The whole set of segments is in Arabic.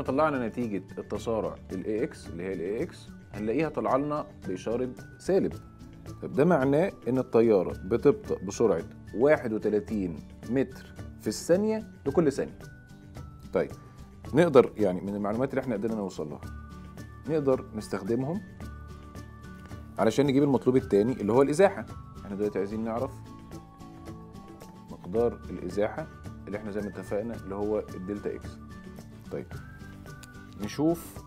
ما طلعنا نتيجة التسارع للاي اكس اللي هي الاي اكس هنلاقيها طلع لنا بإشارة سالب. طب ده معناه إن الطيارة بتبطأ بسرعة 31 متر في الثانية لكل ثانية. طيب نقدر يعني من المعلومات اللي احنا قدرنا نوصل لها نقدر نستخدمهم علشان نجيب المطلوب التاني اللي هو الإزاحة. احنا دلوقتي عايزين نعرف مقدار الإزاحة اللي احنا زي ما اتفقنا اللي هو الدلتا اكس. طيب نشوف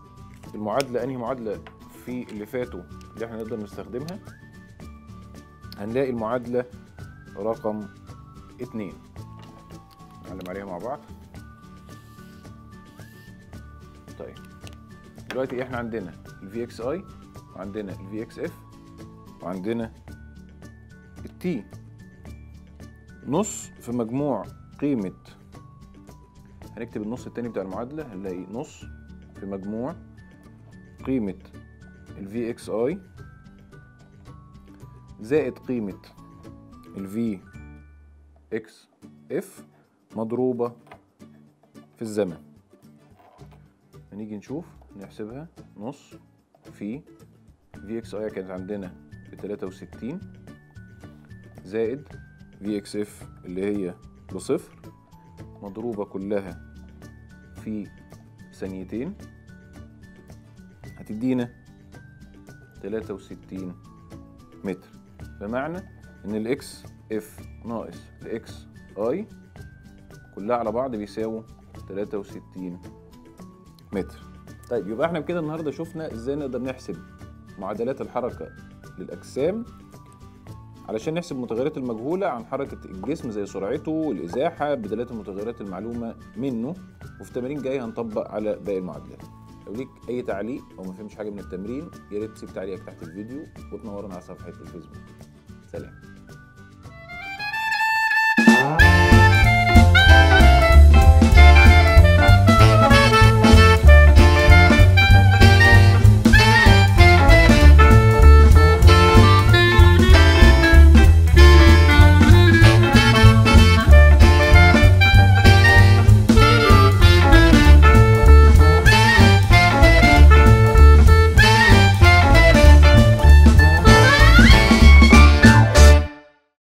المعادلة انهي معادلة في اللي فاتوا اللي احنا نقدر نستخدمها. هنلاقي المعادلة رقم 2 نعلم عليها مع بعض. طيب دلوقتي احنا عندنا ال VXI وعندنا ال VXF وعندنا ال T. نص في مجموع قيمة، هنكتب النص التاني بتاع المعادلة هنلاقي نص في مجموع قيمة ال VXI زائد قيمة ال VXF مضروبة في الزمن. هنيجي نشوف نحسبها. نص في VXI كانت عندنا ب63 زائد VXF اللي هي بصفر مضروبة كلها في ثانيتين هتدينا 63 متر. بمعنى ان الاكس اف ناقص الاكس اي كلها على بعض بيساووا 63 متر. طيب يبقى احنا بكده النهارده شفنا ازاي نقدر نحسب معادلات الحركة للأجسام علشان نحسب المتغيرات المجهولة عن حركة الجسم زي سرعته والإزاحة بدلالة المتغيرات المعلومة منه. وفي تمارين جاي هنطبق على باقي المعادلات. لو ليك أي تعليق أو ما فهمتش حاجة من التمرين يا ريت تسيب تعليقك تحت الفيديو وتنورنا على صفحة الفيسبوك. سلام.